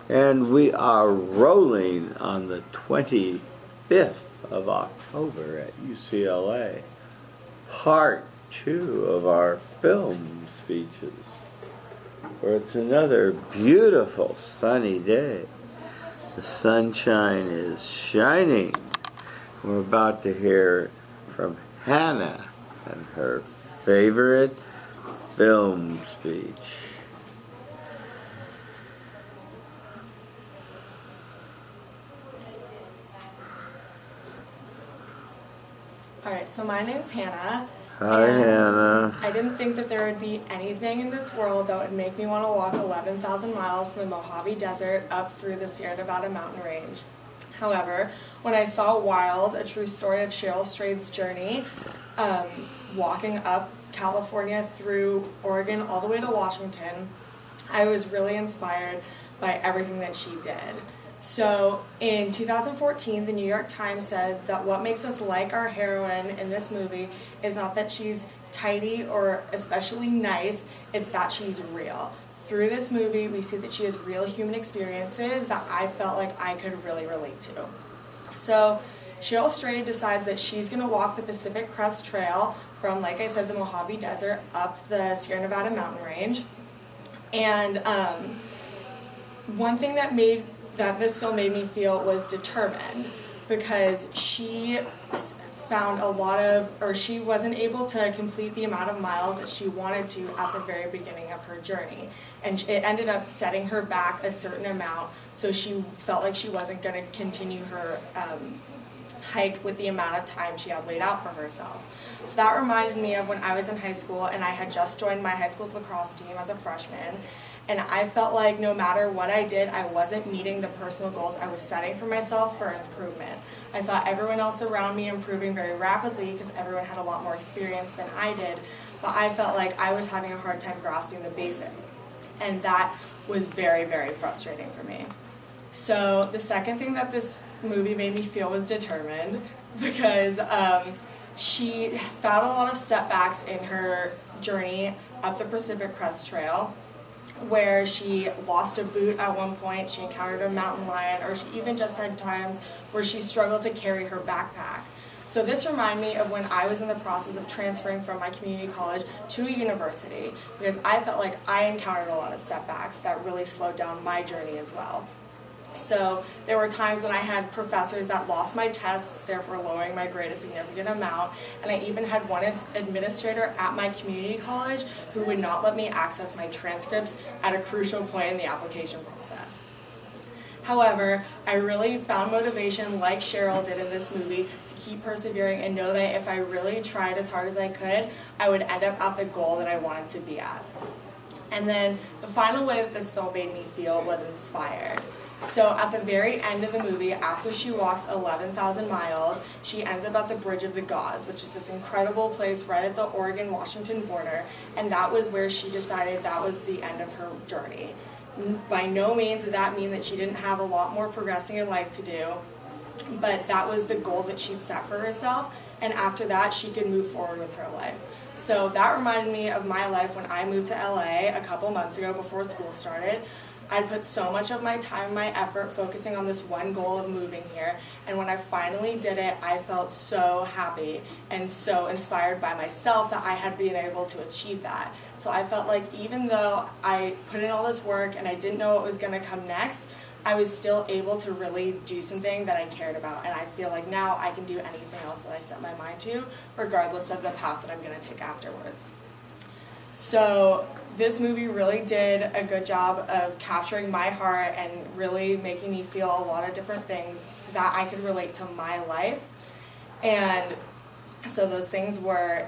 And we are rolling on the 25th of October at UCLA. Part 2 of our film speeches, where it's another beautiful sunny day. The sunshine is shining. We're about to hear from Hannah and her favorite film speech. Alright, so my name's Hannah. Hi, Hannah. I didn't think that there would be anything in this world that would make me want to walk 11,000 miles from the Mojave Desert up through the Sierra Nevada mountain range. However, when I saw Wild, a true story of Cheryl Strayed's journey, walking up California through Oregon all the way to Washington, I was really inspired by everything that she did. So in 2014, the New York Times said that what makes us like our heroine in this movie is not that she's tidy or especially nice, it's that she's real. Through this movie, we see that she has real human experiences that I felt like I could really relate to. So Cheryl Strayed decides that she's going to walk the Pacific Crest Trail from, like I said, the Mojave Desert up the Sierra Nevada mountain range. And one thing that this film made me feel was determined, because she found she wasn't able to complete the amount of miles that she wanted to at the very beginning of her journey. And it ended up setting her back a certain amount, so she felt like she wasn't going to continue her hike with the amount of time she had laid out for herself. So that reminded me of when I was in high school and I had just joined my high school's lacrosse team as a freshman. And I felt like no matter what I did, I wasn't meeting the personal goals I was setting for myself for improvement. I saw everyone else around me improving very rapidly because everyone had a lot more experience than I did, but I felt like I was having a hard time grasping the basic. And that was very, very frustrating for me. So the second thing that this movie made me feel was determined, because she found a lot of setbacks in her journey up the Pacific Crest Trail, where she lost a boot at one point, she encountered a mountain lion, or she even just had times where she struggled to carry her backpack. So this reminded me of when I was in the process of transferring from my community college to a university, because I felt like I encountered a lot of setbacks that really slowed down my journey as well. So there were times when I had professors that lost my tests, therefore lowering my grade a significant amount, and I even had one administrator at my community college who would not let me access my transcripts at a crucial point in the application process. However, I really found motivation, like Cheryl did in this movie, to keep persevering and know that if I really tried as hard as I could, I would end up at the goal that I wanted to be at. And then the final way that this film made me feel was inspired. So at the very end of the movie, after she walks 11,000 miles, she ends up at the Bridge of the Gods, which is this incredible place right at the Oregon-Washington border, and that was where she decided that was the end of her journey. By no means did that mean that she didn't have a lot more progressing in life to do, but that was the goal that she'd set for herself, and after that she could move forward with her life. So that reminded me of my life when I moved to LA a couple months ago before school started. I'd put so much of my time, my effort, focusing on this one goal of moving here, and when I finally did it, I felt so happy and so inspired by myself that I had been able to achieve that. So I felt like even though I put in all this work and I didn't know what was going to come next, I was still able to really do something that I cared about, and I feel like now I can do anything else that I set my mind to, regardless of the path that I'm going to take afterwards. So this movie really did a good job of capturing my heart and really making me feel a lot of different things that I could relate to my life. And so those things were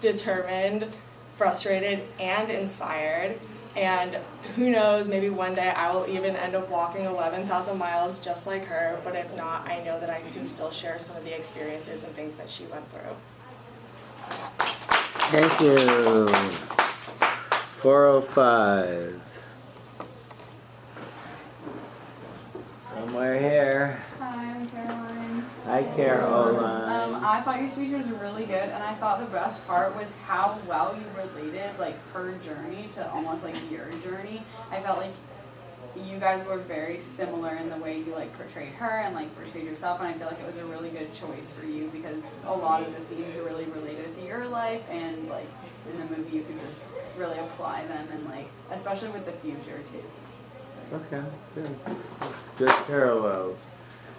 determined, frustrated, and inspired. And who knows, maybe one day I will even end up walking 11,000 miles just like her, but if not, I know that I can still share some of the experiences and things that she went through. Thank you. 405. Somewhere here. Hi, I'm Caroline. Hi, Caroline. I thought your speech was really good, and I thought the best part was how well you related, like, her journey to almost, like, your journey. I felt like you guys were very similar in the way you like portrayed her and like portrayed yourself, and I feel like it was a really good choice for you because a lot of the themes are really related to your life, and like in the movie you could just really apply them, and like especially with the future too. Okay, good. Good parallels.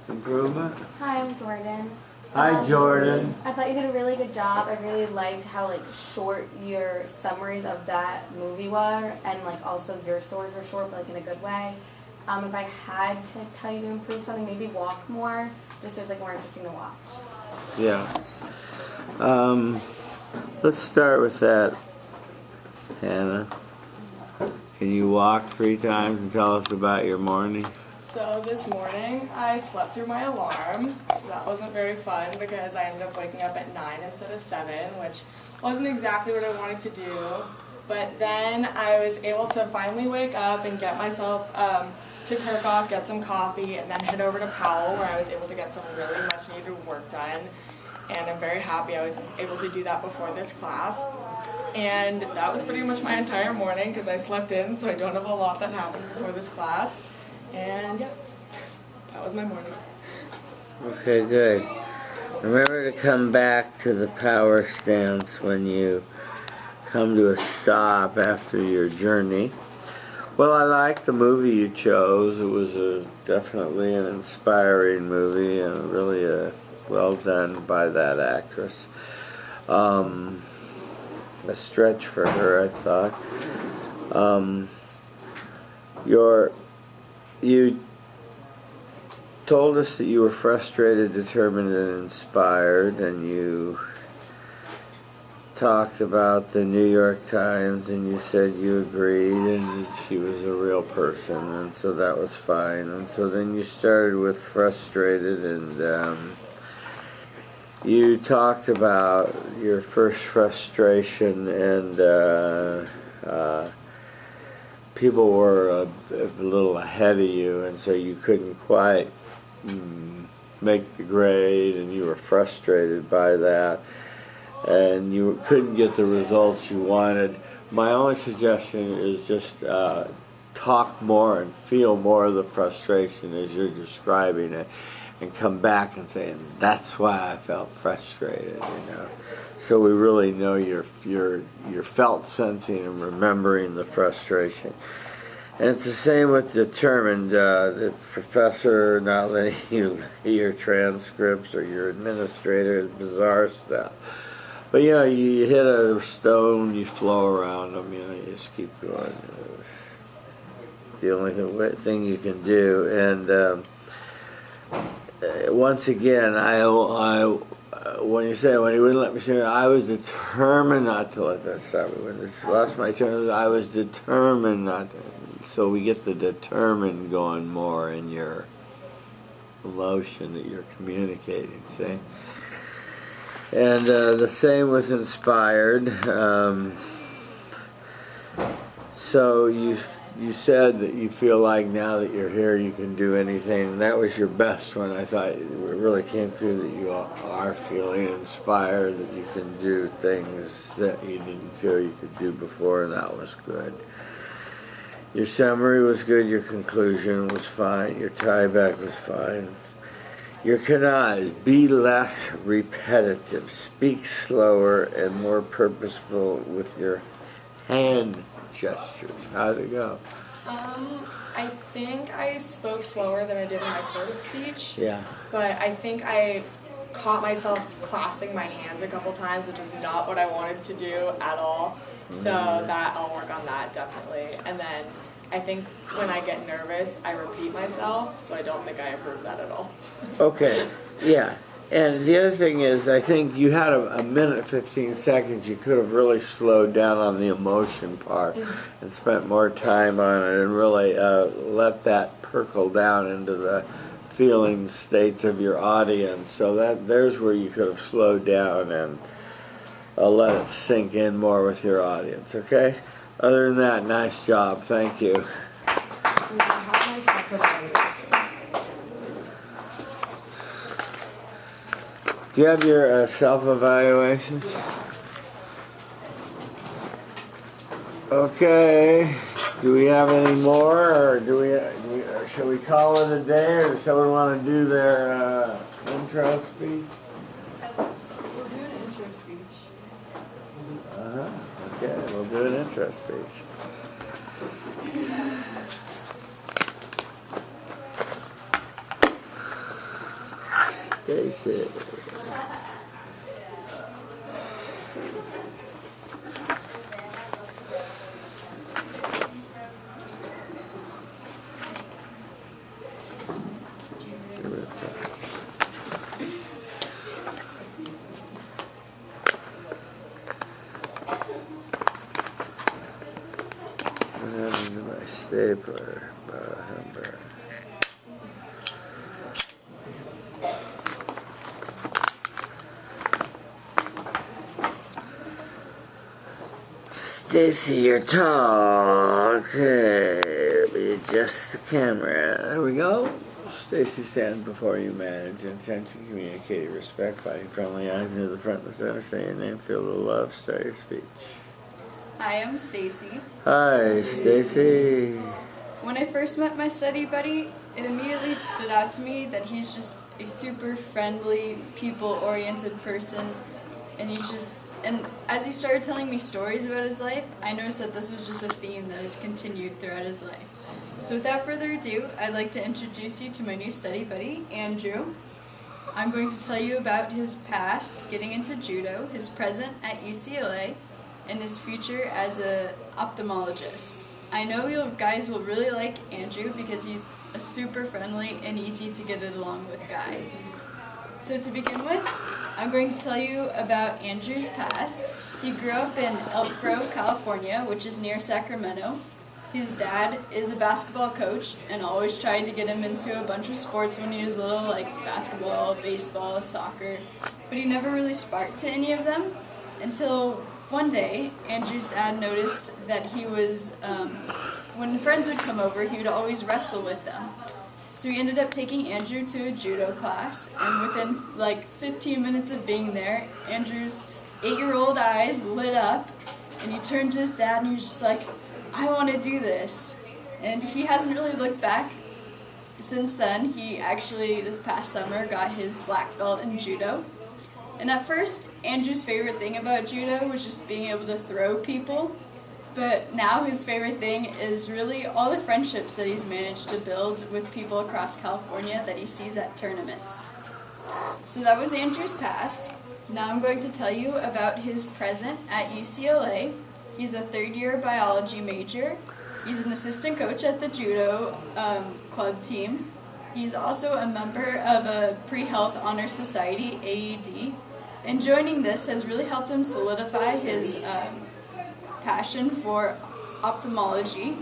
Improvement? Hi, I'm Jordan. Hi, Jordan. I thought you did a really good job. I really liked how like short your summaries of that movie were, and like also your stories were short, but like in a good way. If I had to tell you to improve something, maybe walk more, just so it's like more interesting to watch. Yeah. Let's start with that, Hannah. Can you walk 3 times and tell us about your morning? So this morning I slept through my alarm, so that wasn't very fun because I ended up waking up at 9 instead of 7, which wasn't exactly what I wanted to do. But then I was able to finally wake up and get myself to Kirkhoff, get some coffee, and then head over to Powell where I was able to get some really much needed work done. And I'm very happy I was able to do that before this class. And that was pretty much my entire morning because I slept in, so I don't have a lot that happened before this class. And yeah, that was my morning. Okay, good. Remember to come back to the power stance when you come to a stop after your journey. Well, I like the movie you chose. It was definitely an inspiring movie and really well done by that actress. A stretch for her, I thought. You told us that you were frustrated, determined, and inspired, and you talked about the New York Times, and you said you agreed, and that she was a real person, and so that was fine. And so then you started with frustrated, and you talked about your first frustration, and people were a little ahead of you, and so you couldn't quite make the grade, and you were frustrated by that, and you couldn't get the results you wanted. My only suggestion is just talk more and feel more of the frustration as you're describing it, and come back and say, and that's why I felt frustrated, you know. So we really know your felt sensing and remembering the frustration. And it's the same with determined. The professor not letting you read your transcripts or your administrator, bizarre stuff. But you know, you hit a stone, you flow around them, you know, you just keep going. It's the only thing you can do. And once again, when he wouldn't let me share, I was determined not to let that stop me. When this lost my turn, I was determined not to. So we get the determined going more in your emotion that you're communicating, see? And the same with inspired. So you said that you feel like now that you're here you can do anything, and that was your best one. I thought it really came through that you are feeling inspired, that you can do things that you didn't feel you could do before, and that was good. Your summary was good, your conclusion was fine, your tieback was fine. Your canais, be less repetitive, speak slower and more purposeful with your hand gestures. How'd it go? I think I spoke slower than I did in my first speech. Yeah. But I think I caught myself clasping my hands a couple times, which is not what I wanted to do at all. So that I'll work on that definitely. And then I think when I get nervous, I repeat myself, so I don't think I improved that at all. Okay, yeah. And the other thing is, I think you had a minute 15 seconds. You could have really slowed down on the emotion part and spent more time on it and really let that percolate down into the feeling states of your audience. So there's where you could have slowed down and let it sink in more with your audience, okay? Other than that, nice job. Thank you. Do you have your self-evaluation? Okay. Do we have any more, or or shall we call it a day, or does someone want to do their intro speech? We'll do an intro speech. Okay, we'll do an intro speech. Stacy. My stapler. Stacy, you're tall. Okay, let me adjust the camera. There we go. Stacy stands before you, manage intention, communicate, respect, fighting friendly eyes into the front of the center, say your name, feel the love, start your speech. Hi, I'm Stacy. Hi, Stacy. When I first met my study buddy, it immediately stood out to me that he's just a super friendly, people-oriented person, and and as he started telling me stories about his life, I noticed that this was just a theme that has continued throughout his life. So without further ado, I'd like to introduce you to my new study buddy, Andrew. I'm going to tell you about his past, getting into judo, his present at UCLA, and his future as an ophthalmologist. I know you guys will really like Andrew because he's a super friendly and easy to get along with guy. So to begin with, I'm going to tell you about Andrew's past. He grew up in Elk Grove, California, which is near Sacramento. His dad is a basketball coach and always tried to get him into a bunch of sports when he was little, like basketball, baseball, soccer, but he never really sparked to any of them until one day Andrew's dad noticed that he was, when friends would come over, he would always wrestle with them. So he ended up taking Andrew to a judo class, and within like 15 minutes of being there, Andrew's 8-year-old eyes lit up, and he turned to his dad and he was just like, I want to do this. And he hasn't really looked back since then. He actually, this past summer, got his black belt in judo. And at first, Andrew's favorite thing about judo was just being able to throw people. But now his favorite thing is really all the friendships that he's managed to build with people across California that he sees at tournaments. So that was Andrew's past. Now I'm going to tell you about his present at UCLA. He's a third-year biology major. He's an assistant coach at the judo club team. He's also a member of a Pre-Health Honor Society, AED. And joining this has really helped him solidify his passion for ophthalmology.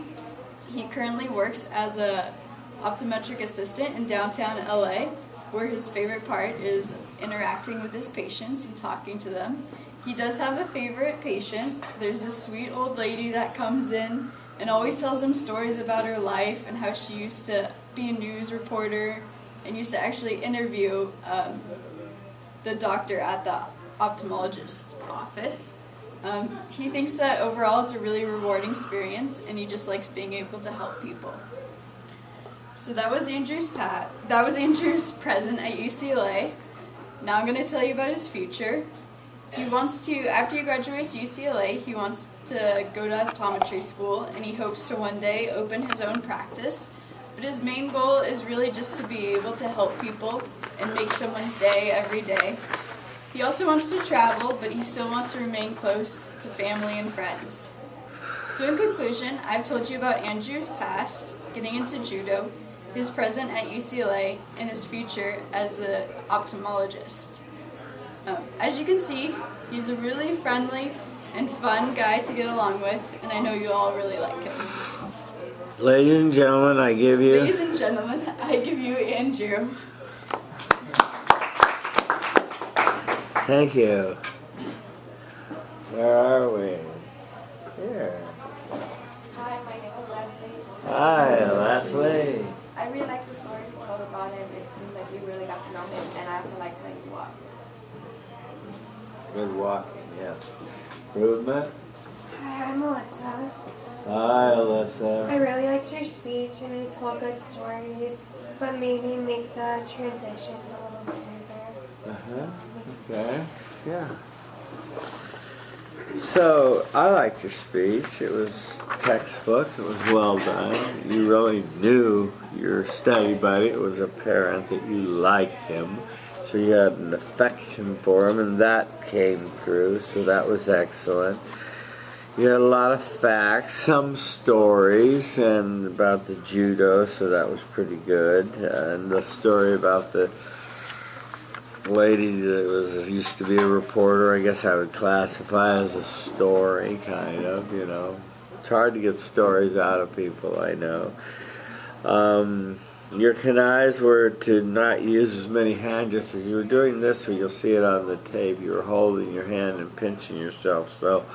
He currently works as a optometric assistant in downtown LA, where his favorite part is interacting with his patients and talking to them. He does have a favorite patient. There's this sweet old lady that comes in and always tells him stories about her life and how she used to be a news reporter and used to actually interview the doctor at the ophthalmologist's office. He thinks that overall it's a really rewarding experience, and he just likes being able to help people. So that was Andrew's present at UCLA. Now I'm going to tell you about his future. He wants to, after he graduates UCLA, he wants to go to optometry school, and he hopes to one day open his own practice. But his main goal is really just to be able to help people and make someone's day every day. He also wants to travel, but he still wants to remain close to family and friends. So in conclusion, I've told you about Andrew's past, getting into judo, his present at UCLA, and his future as an ophthalmologist. As you can see, he's a really friendly and fun guy to get along with, and I know you all really like him. Ladies and gentlemen, I give you... Ladies and gentlemen, I give you Andrew. Thank you. Where are we? Here. Hi, my name is Leslie. Hi, Leslie. I really like the stories you told about him. It seems like you really got to know him, and I also like how you walk. Good walking, yeah. Improvement? Hi, I'm Melissa. Hi, Alyssa. I really liked your speech and you told good stories, but maybe make the transitions a little smoother. Okay. Yeah. So, I liked your speech. It was textbook. It was well done. You really knew your study buddy. It was apparent that you liked him. So you had an affection for him, and that came through. So that was excellent. You had a lot of facts, some stories, and about the judo, so that was pretty good. And the story about the lady that used to be a reporter, I guess I would classify as a story, kind of, you know. It's hard to get stories out of people, I know. Your canais were to not use as many hand gestures. You were doing this, so you'll see it on the tape. You were holding your hand and pinching yourself, so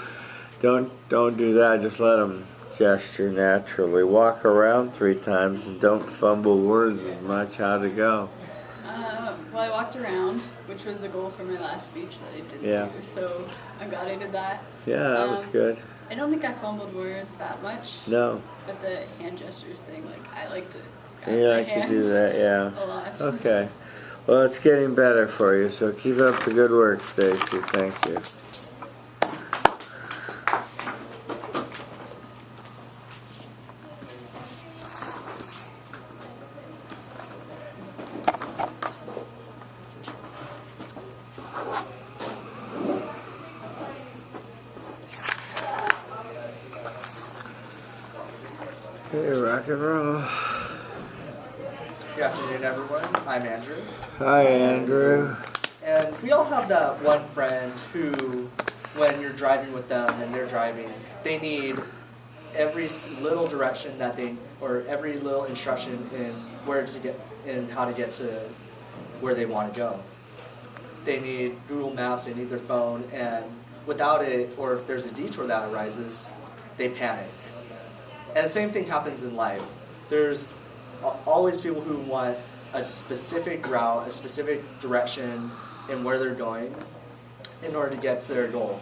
don't do that. Just let them gesture naturally. Walk around 3 times and don't fumble words as much. How'd it go? Well, I walked around, which was a goal for my last speech that I didn't do, so I'm glad I did that. Yeah, that was good. I don't think I fumbled words that much. No. But the hand gestures thing, like, I like to You like to do that, yeah. a lot. Okay. Well, it's getting better for you, so keep up the good work, Stacy. Thank you. Okay, rock and roll. Good afternoon, everyone. I'm Andrew. Hi, Andrew. And we all have that one friend who, when you're driving with them and they're driving, they need every little direction that or every little instruction in where to get, in how to get to where they want to go. They need Google Maps, they need their phone, and without it, or if there's a detour that arises, they panic. And the same thing happens in life. There's always people who want a specific route, a specific direction in where they're going in order to get to their goal.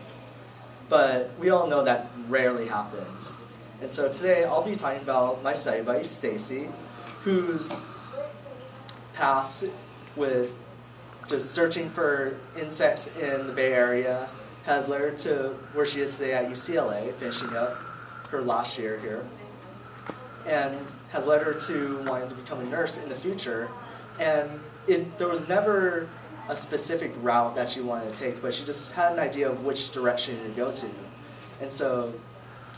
But we all know that rarely happens. And so today I'll be talking about my study buddy, Stacy, whose past with just searching for insects in the Bay Area has led her to where she is today at UCLA, finishing up her last year here, and has led her to wanting to become a nurse in the future. And there was never a specific route that she wanted to take, but she just had an idea of which direction to go to. And so,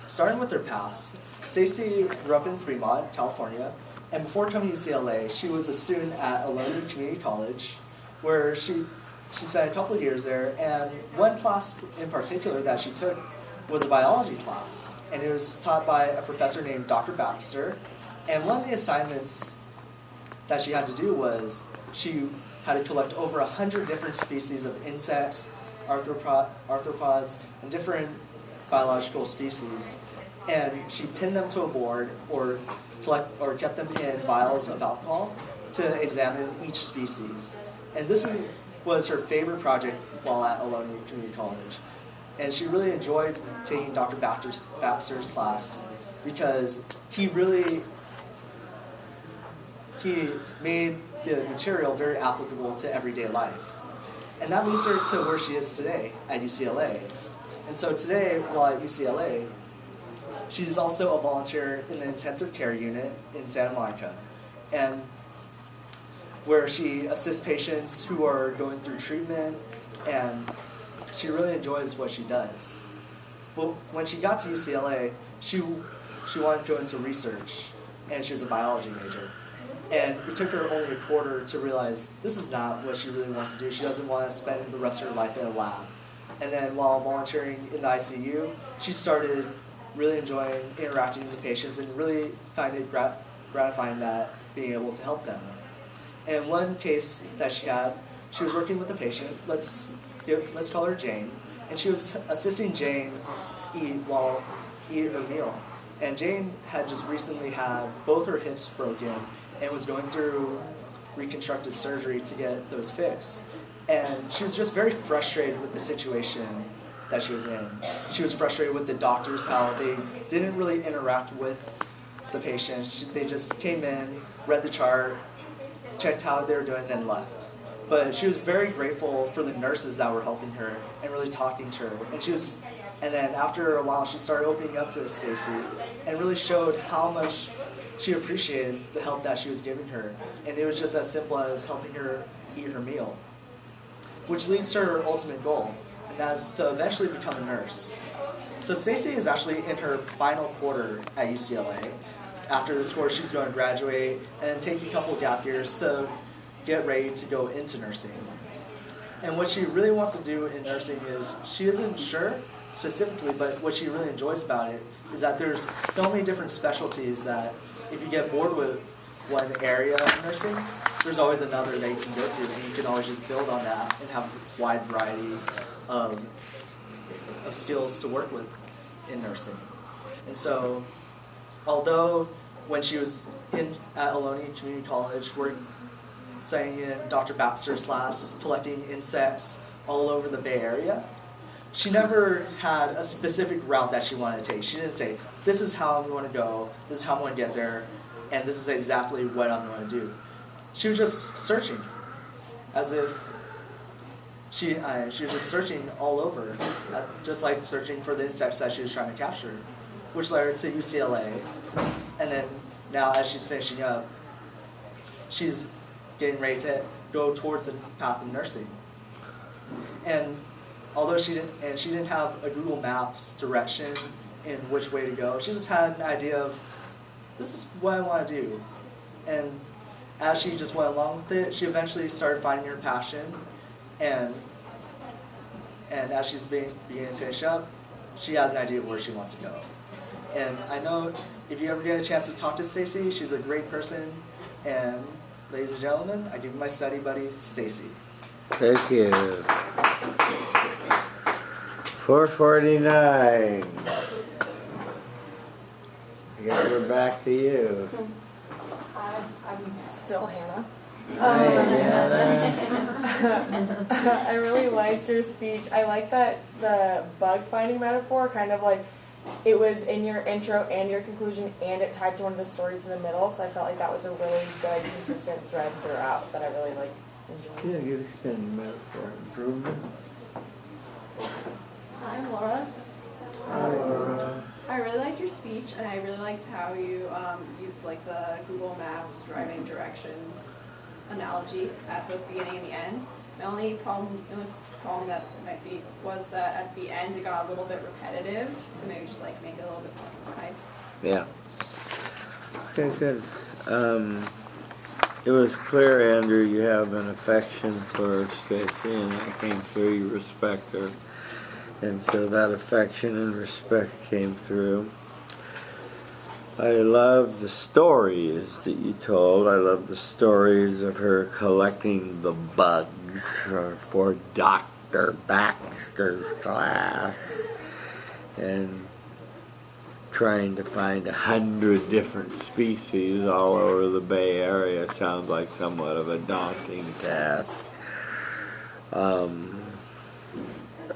starting with her past, Stacy grew up in Fremont, California, and before coming to UCLA, she was a student at Ohlone Community College, where she spent a couple of years there, and one class in particular that she took was a biology class, and it was taught by a professor named Dr. Baxter. And one of the assignments that she had to do was she had to collect over 100 different species of insects, arthropods, and different biological species, and she pinned them to a board or kept them in vials of alcohol to examine each species. And this was her favorite project while at Ohlone Community College. And she really enjoyed taking Dr. Baxter's class because he made the material very applicable to everyday life. And that leads her to where she is today at UCLA. And so today, while at UCLA, she's also a volunteer in the intensive care unit in Santa Monica, and where she assists patients who are going through treatment, and she really enjoys what she does. But when she got to UCLA, she wanted to go into research, and she was a biology major. And it took her only a quarter to realize this is not what she really wants to do. She doesn't want to spend the rest of her life in a lab. And then while volunteering in the ICU, she started really enjoying interacting with the patients and really finding it gratifying that being able to help them. And one case that she had, she was working with a patient, let's call her Jane, and she was assisting Jane eat her meal. And Jane had just recently had both her hips broken and was going through reconstructive surgery to get those fixed. And she was just very frustrated with the situation that she was in. She was frustrated with the doctors, how they didn't really interact with the patients. They just came in, read the chart, checked how they were doing, then left. But she was very grateful for the nurses that were helping her and really talking to her. And then after a while, she started opening up to Stacy and really showed how much she appreciated the help that she was giving her. And it was just as simple as helping her eat her meal, which leads to her ultimate goal, and that's to eventually become a nurse. So Stacy is actually in her final quarter at UCLA. After this course, she's going to graduate and then take a couple gap years to get ready to go into nursing. And what she really wants to do in nursing is, she isn't sure specifically, but what she really enjoys about it is that there's so many different specialties that if you get bored with one area of nursing, there's always another that you can go to, and you can always just build on that and have a wide variety of skills to work with in nursing. And so, although when she was at Ohlone Community College, studying in Dr. Baxter's class, collecting insects all over the Bay Area, she never had a specific route that she wanted to take. She didn't say, this is how I'm going to go, this is how I'm going to get there, and this is exactly what I'm going to do. She was just searching, as if she was just searching all over, just like searching for the insects that she was trying to capture, which led her to UCLA. And then now as she's finishing up, she's getting ready to go towards the path of nursing. And although she didn't have a Google Maps direction in which way to go, she just had an idea of, this is what I want to do. And as she just went along with it, she eventually started finding her passion, and as she's beginning to finish up, she has an idea of where she wants to go. And I know if you ever get a chance to talk to Stacy, she's a great person. And ladies and gentlemen, I give you my study buddy, Stacy. Thank you. 449. Yeah, we're back to you. Hi, I'm still Hannah. Hi, Hannah. I really liked your speech. I like that the bug finding metaphor, kind of like it was in your intro and your conclusion, and it tied to one of the stories in the middle. So I felt like that was a really good, consistent thread throughout that I really enjoyed. Yeah, good extended metaphor. Improvement. Hi, I'm Laura. Hi, Laura. I really liked your speech, and I really liked how you used like the Google Maps driving directions analogy at the beginning and the end. The only problem that might be was that at the end it got a little bit repetitive, so maybe just like make it a little bit more concise. Yeah. Okay, good. It was clear, Andrew, you have an affection for Stacy, and that came through. You respect her. And so that affection and respect came through. I love the stories that you told. I love the stories of her collecting the bugs for Dr. Baxter's class and trying to find 100 different species all over the Bay Area. Sounds like somewhat of a daunting task.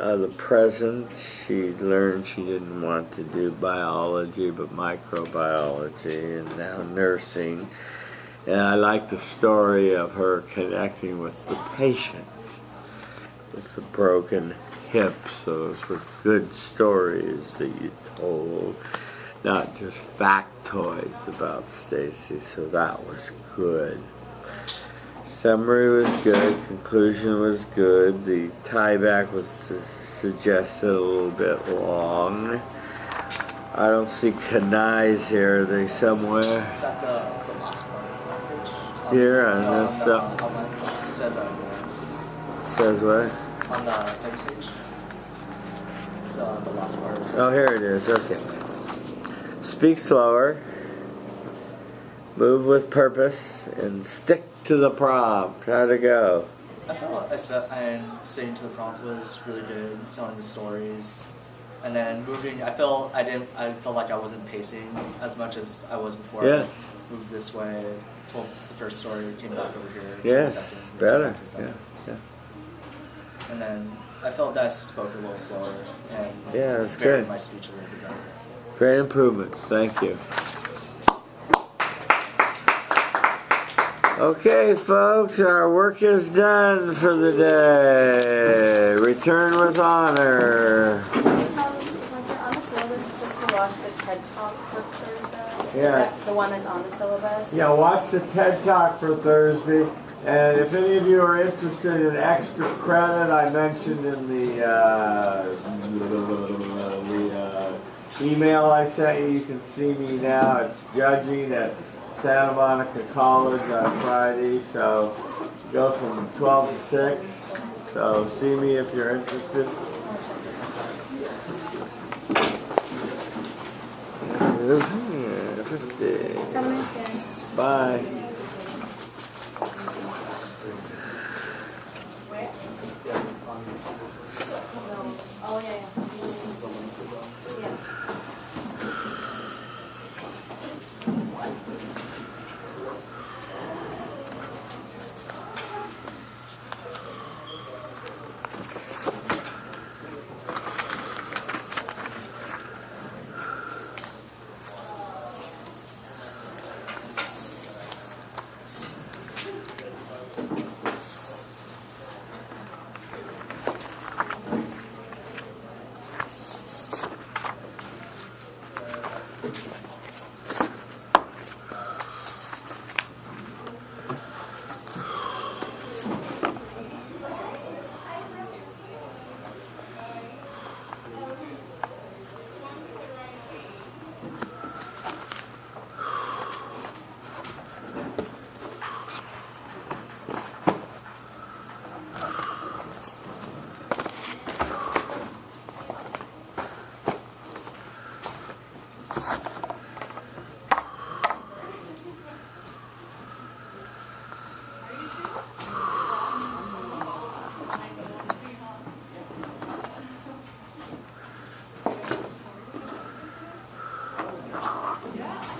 The present, she learned she didn't want to do biology but microbiology, and now nursing. And I like the story of her connecting with the patient with the broken hips. Those were good stories that you told, not just factoids about Stacy, so that was good. Summary was good, conclusion was good, the tieback was suggested a little bit long. I don't see canais here, are they somewhere? It's at the last part of the page. Here on this It says voice. says what? On the second page. It's the last part. It says Oh, here it is, okay. Speak slower, move with purpose, and stick to the prompt. How'd it go? I felt like sitting to the prompt was really good, telling the stories, and then moving. I felt like I wasn't pacing as much as I was before. Yeah. I moved this way, told the first story, came back over here. Yes, told the second, better. back to the second. Yeah. And then I felt that I spoke a little slower and Yeah, that's varied good. my speech a little bit better. Great improvement. Thank you. Okay, folks, our work is done for the day. Return with honor. Once you're on the syllabus, it's just to watch the TED Talk for Thursday. Yeah. The one that's on the syllabus. Yeah, watch the TED Talk for Thursday. And if any of you are interested in extra credit, I mentioned in the email I sent you, you can see me now. It's judging at Santa Monica College on Friday, so go from 12 to 6. So see me if you're interested. Have a nice day. Bye. Oh, yeah. Yeah.